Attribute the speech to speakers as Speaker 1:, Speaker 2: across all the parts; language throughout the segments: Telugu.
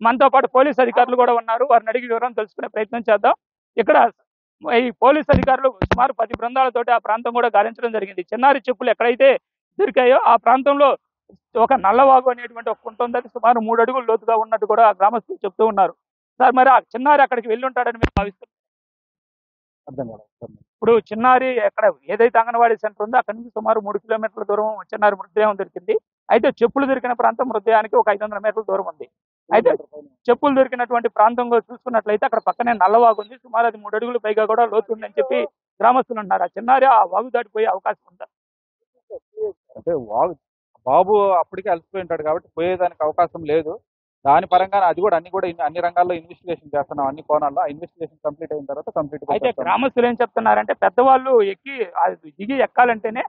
Speaker 1: మనతో పాటు పోలీస్ అధికారులు కూడా ఉన్నారు. వారిని అడిగి వివరం తెలుసుకునే ప్రయత్నం చేద్దాం. ఇక్కడ ఈ పోలీస్ అధికారులు సుమారు 10 బృందాలతోటి ఆ ప్రాంతం కూడా గాలించడం జరిగింది. చిన్నారి చెప్పులు ఎక్కడైతే దొరికాయో ఆ ప్రాంతంలో ఒక నల్లవాగు అనేటువంటి ఒక కుంట ఉంది. అది సుమారు 3 అడుగుల లోతుగా ఉన్నట్టు కూడా గ్రామస్తులు చెప్తూ ఉన్నారు. సార్, మరి ఆ చిన్నారి అక్కడికి వెళ్ళి ఉంటాడని మీరు భావిస్తున్నారు?
Speaker 2: అర్థం కాలేదు సార్.
Speaker 1: ఇప్పుడు చిన్నారి ఎక్కడ ఏదైతే అంగన్వాడీ సెంటర్ ఉందో అక్కడి నుంచి సుమారు 3 కిలోమీటర్ల దూరం చిన్నారి మృతదేహం దొరికింది. అయితే చెప్పులు దొరికిన ప్రాంతం మృతదేహానికి ఒక 500 మీటర్ల దూరం ఉంది. అయితే చెప్పులు దొరికినటువంటి ప్రాంతంలో చూసుకున్నట్లయితే అక్కడ పక్కనే నల్లవాగు ఉంది. సుమారు అది 3 అడుగులు పైగా కూడా లోతు ఉందని చెప్పి గ్రామస్తులు అంటున్నారు. ఆ చిన్నారి ఆ వాగు దాటిపోయే అవకాశం ఉందా?
Speaker 2: అంటే బాబు అప్పటికే అలసిపోయి ఉంటాడు కాబట్టి పోయేదానికి అవకాశం లేదు. దాని పరంగా అది కూడా అన్ని రంగాల్లో ఇన్వెస్టిగేషన్ చేస్తున్నాం. అన్ని కోణాల్లో ఆ ఇన్వెస్టిగేషన్ కంప్లీట్ అయిన తర్వాత కంప్లీట్.
Speaker 1: అయితే గ్రామస్తులు ఏం చెప్తున్నారంటే పెద్దవాళ్ళు ఎక్కి అది దిగి ఎక్కాలంటేనే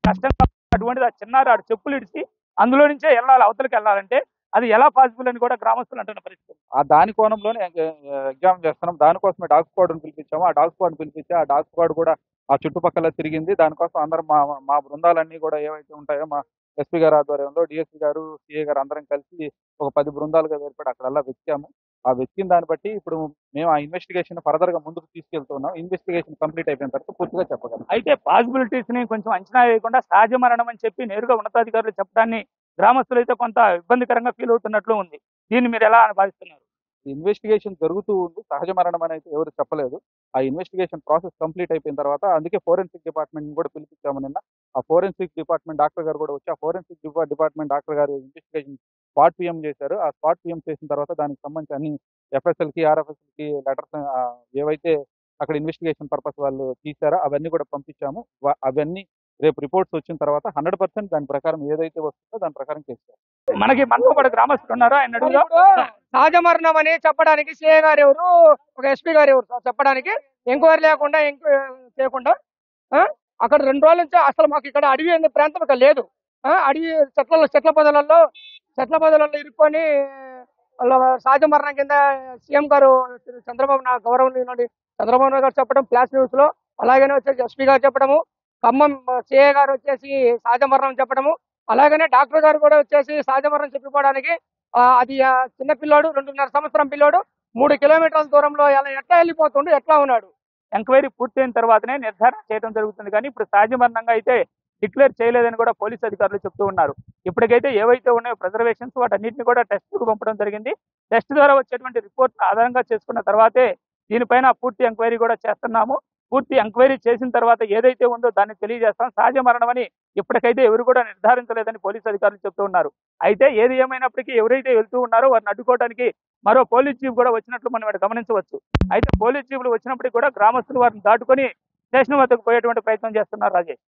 Speaker 1: కష్టంగా అటువంటిది ఆ చిన్నారి ఆడు చెప్పులు ఇడిచి అందులో నుంచే వెళ్ళాలి, అవతలకి వెళ్ళాలంటే అది ఎలా పాసిబుల్ అని కూడా గ్రామస్తులు అంటున్న పరిస్థితి.
Speaker 2: ఆ దాని కోణంలోనే ఎగ్జామ్ చేస్తున్నాం. దానికోసమే డాగ్ స్క్వాడ్ పిలిపించాము. ఆ డాగ్ స్క్వాడ్ పిలిపించి ఆ డాగ్ స్క్వాడ్ కూడా ఆ చుట్టుపక్కల తిరిగింది. దానికోసం అందరం మా బృందాలన్నీ కూడా ఏవైతే ఉంటాయో మా ఎస్పీ గారి ఆధ్వర్యంలో డిఎస్పీ గారు, సిఏ గారు అందరం కలిసి ఒక 10 బృందాలుగా ఏర్పడి అక్కడల్లా వెతికాము. ఆ వెతికిన దాన్ని బట్టి ఇప్పుడు మేము ఆ ఇన్వెస్టిగేషన్ ఫర్దర్ గా ముందుకు తీసుకెళ్తున్నాం. ఇన్వెస్టిగేషన్ కంప్లీట్ అయిపోయిన తర్వాత పూర్తిగా చెప్పగలం.
Speaker 1: అయితే పాసిబిలిటీస్ ని కొంచెం అంచనా వేయకుండా సహజ మరణం అని చెప్పి నేరుగా ఉన్నతాధికారులు చెప్పడాన్ని గ్రామస్తులు అయితే కొంత ఇబ్బందికరంగా ఫీల్ అవుతున్నట్లు ఉంది. దీన్ని మీరు ఎలా భావిస్తున్నారు?
Speaker 2: ఇన్వెస్టిగేషన్ జరుగుతూ ఉంది. సహజ మరణం అని అయితే ఎవరు చెప్పలేదు. ఆ ఇన్వెస్టిగేషన్ ప్రాసెస్ కంప్లీట్ అయిపోయిన తర్వాత అందుకే ఫోరెన్సిక్ డిపార్ట్మెంట్ కూడా పిలిపించాము నిన్న. ఆ ఫోరెన్సిక్ డిపార్ట్మెంట్ డాక్టర్ గారు కూడా వచ్చి ఆ ఫోరెన్సిక్ డిపార్ట్మెంట్ డాక్టర్ గారు ఇన్వెస్టిగేషన్ స్పాట్ పిఎం చేశారు. ఆ స్పాట్ పిఎం చేసిన తర్వాత దానికి సంబంధించి అన్ని ఎఫ్ఎస్ఎల్ కి ఆర్ఎఫ్ఎస్ఎల్ కి లెటర్స్ ఏవైతే అక్కడ ఇన్వెస్టిగేషన్ పర్పస్ వాళ్ళు తీశారో అవన్నీ కూడా పంపించాము. అవన్నీ రేపు రిపోర్ట్స్ వచ్చిన తర్వాత 100% దాని ప్రకారం ఏదైతే వస్తుందో దాని ప్రకారం చేస్తారు.
Speaker 1: మనతో పాటు గ్రామస్తులు ఉన్నారు. ఆయన అడుగుదా?
Speaker 3: సహజ మరణం అని చెప్పడానికి సిఏ గారు ఎవరు, ఒక ఎస్పీ గారు ఎవరు సార్ చెప్పడానికి? ఎంక్వైరీ లేకుండా చేయకుండా అక్కడ 2 రోజుల నుంచి అసలు మాకు ఇక్కడ అడవి అనే ప్రాంతం ఇక్కడ లేదు. అడవి చెట్ల పొదలలో ఇరుక్కొని సహజ మరణం కింద సీఎం గారు చంద్రబాబు నాయుడు గారు చెప్పడం ఫ్లాష్ న్యూస్ లో, అలాగనే వచ్చేసి ఎస్పీ గారు చెప్పడము, ఖమ్మం సిఏ గారు వచ్చేసి సహజ మరణం చెప్పడము, అలాగనే డాక్టర్ గారు కూడా వచ్చేసి సహజ మరణం చెప్పుకోవడానికి అది చిన్న పిల్లోడు 2.5 సంవత్సరం పిల్లోడు 3 కిలోమీటర్ల దూరంలో ఎట్లా వెళ్ళిపోతుండు, ఎట్లా ఉన్నాడు.
Speaker 1: ఎంక్వైరీ పూర్తయిన తర్వాతనే నిర్ధారణ చేయడం జరుగుతుంది. కానీ ఇప్పుడు సహజ మరణంగా అయితే డిక్లేర్ చేయలేదని కూడా పోలీసు అధికారులు చెప్తూ ఉన్నారు. ఇప్పటికైతే ఏవైతే ఉన్నాయో ప్రిజర్వేషన్స్ వాటన్నిటిని కూడా టెస్ట్కు పంపడం జరిగింది. టెస్ట్ ద్వారా వచ్చేటువంటి రిపోర్ట్ ఆధారంగా చేసుకున్న తర్వాతే దీనిపైన పూర్తి ఎంక్వైరీ కూడా చేస్తున్నాము. పూర్తి ఎంక్వైరీ చేసిన తర్వాత ఏదైతే ఉందో దాన్ని తెలియజేస్తాం. సహజ మరణం అని ఇప్పటికైతే ఎవరు కూడా నిర్ధారించలేదని పోలీసు అధికారులు చెప్తూ ఉన్నారు. అయితే ఏది ఏమైనప్పటికీ ఎవరైతే వెళ్తూ ఉన్నారో వారిని అడ్డుకోవడానికి మరో పోలీస్ జీప్ కూడా వచ్చినట్లు మనం ఇక్కడ గమనించవచ్చు. అయితే పోలీస్ జీపులు వచ్చినప్పటికీ కూడా గ్రామస్తులు వారిని దాటుకొని స్టేషన్ వద్దకు పోయేటువంటి ప్రయత్నం చేస్తున్నారు. రాజేష్.